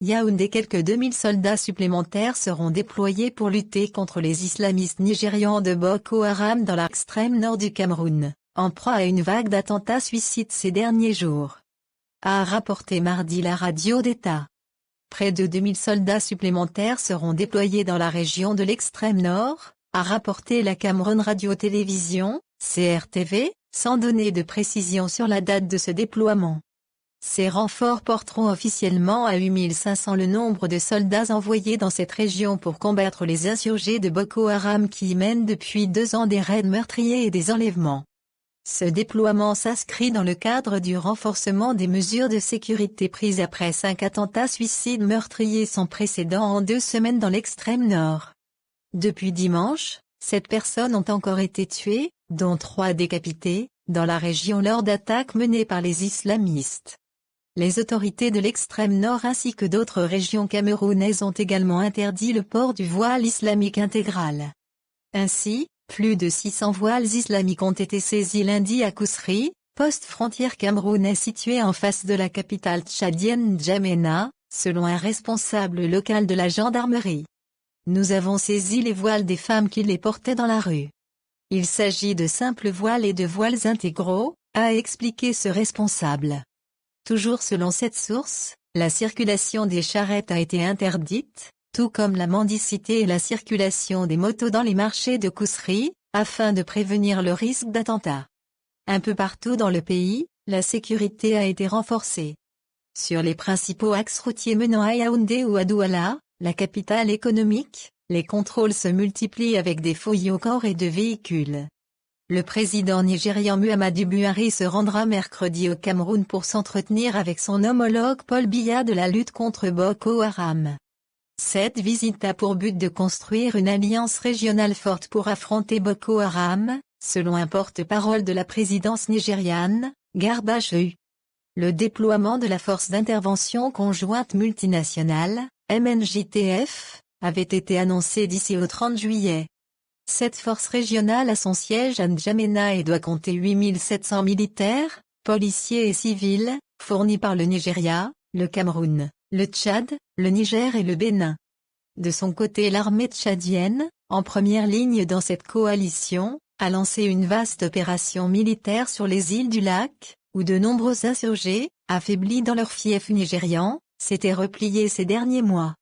Yaoundé. Quelques 2000 soldats supplémentaires seront déployés pour lutter contre les islamistes nigérians de Boko Haram dans l'extrême nord du Cameroun, en proie à une vague d'attentats suicides ces derniers jours, a rapporté mardi la radio d'État. Près de 2000 soldats supplémentaires seront déployés dans la région de l'extrême nord, a rapporté la Cameroun Radio-Télévision, CRTV, sans donner de précision sur la date de ce déploiement. Ces renforts porteront officiellement à 8500 le nombre de soldats envoyés dans cette région pour combattre les insurgés de Boko Haram qui y mènent depuis 2 ans des raids meurtriers et des enlèvements. Ce déploiement s'inscrit dans le cadre du renforcement des mesures de sécurité prises après 5 attentats suicides meurtriers sans précédent en 2 semaines dans l'extrême nord. Depuis dimanche, 7 personnes ont encore été tuées, dont 3 décapitées, dans la région lors d'attaques menées par les islamistes. Les autorités de l'extrême nord ainsi que d'autres régions camerounaises ont également interdit le port du voile islamique intégral. Ainsi, plus de 600 voiles islamiques ont été saisis lundi à Kousri, poste frontière camerounais situé en face de la capitale tchadienne N'Djamena, selon un responsable local de la gendarmerie. Nous avons saisi les voiles des femmes qui les portaient dans la rue. Il s'agit de simples voiles et de voiles intégraux, a expliqué ce responsable. Toujours selon cette source, la circulation des charrettes a été interdite, tout comme la mendicité et la circulation des motos dans les marchés de Kousri, afin de prévenir le risque d'attentat. Un peu partout dans le pays, la sécurité a été renforcée. Sur les principaux axes routiers menant à Yaoundé ou à Douala, la capitale économique, les contrôles se multiplient avec des fouilles au corps et de véhicules. Le président nigérian Muhammadu Buhari se rendra mercredi au Cameroun pour s'entretenir avec son homologue Paul Biya de la lutte contre Boko Haram. Cette visite a pour but de construire une alliance régionale forte pour affronter Boko Haram, selon un porte-parole de la présidence nigériane, Garba Shehu. Le déploiement de la force d'intervention conjointe multinationale, MNJTF, avait été annoncé d'ici au 30 juillet. Cette force régionale a son siège à N'Djamena et doit compter 8700 militaires, policiers et civils, fournis par le Nigeria, le Cameroun, le Tchad, le Niger et le Bénin. De son côté, l'armée tchadienne, en première ligne dans cette coalition, a lancé une vaste opération militaire sur les îles du lac, où de nombreux insurgés, affaiblis dans leur fief nigérian, s'étaient repliés ces derniers mois.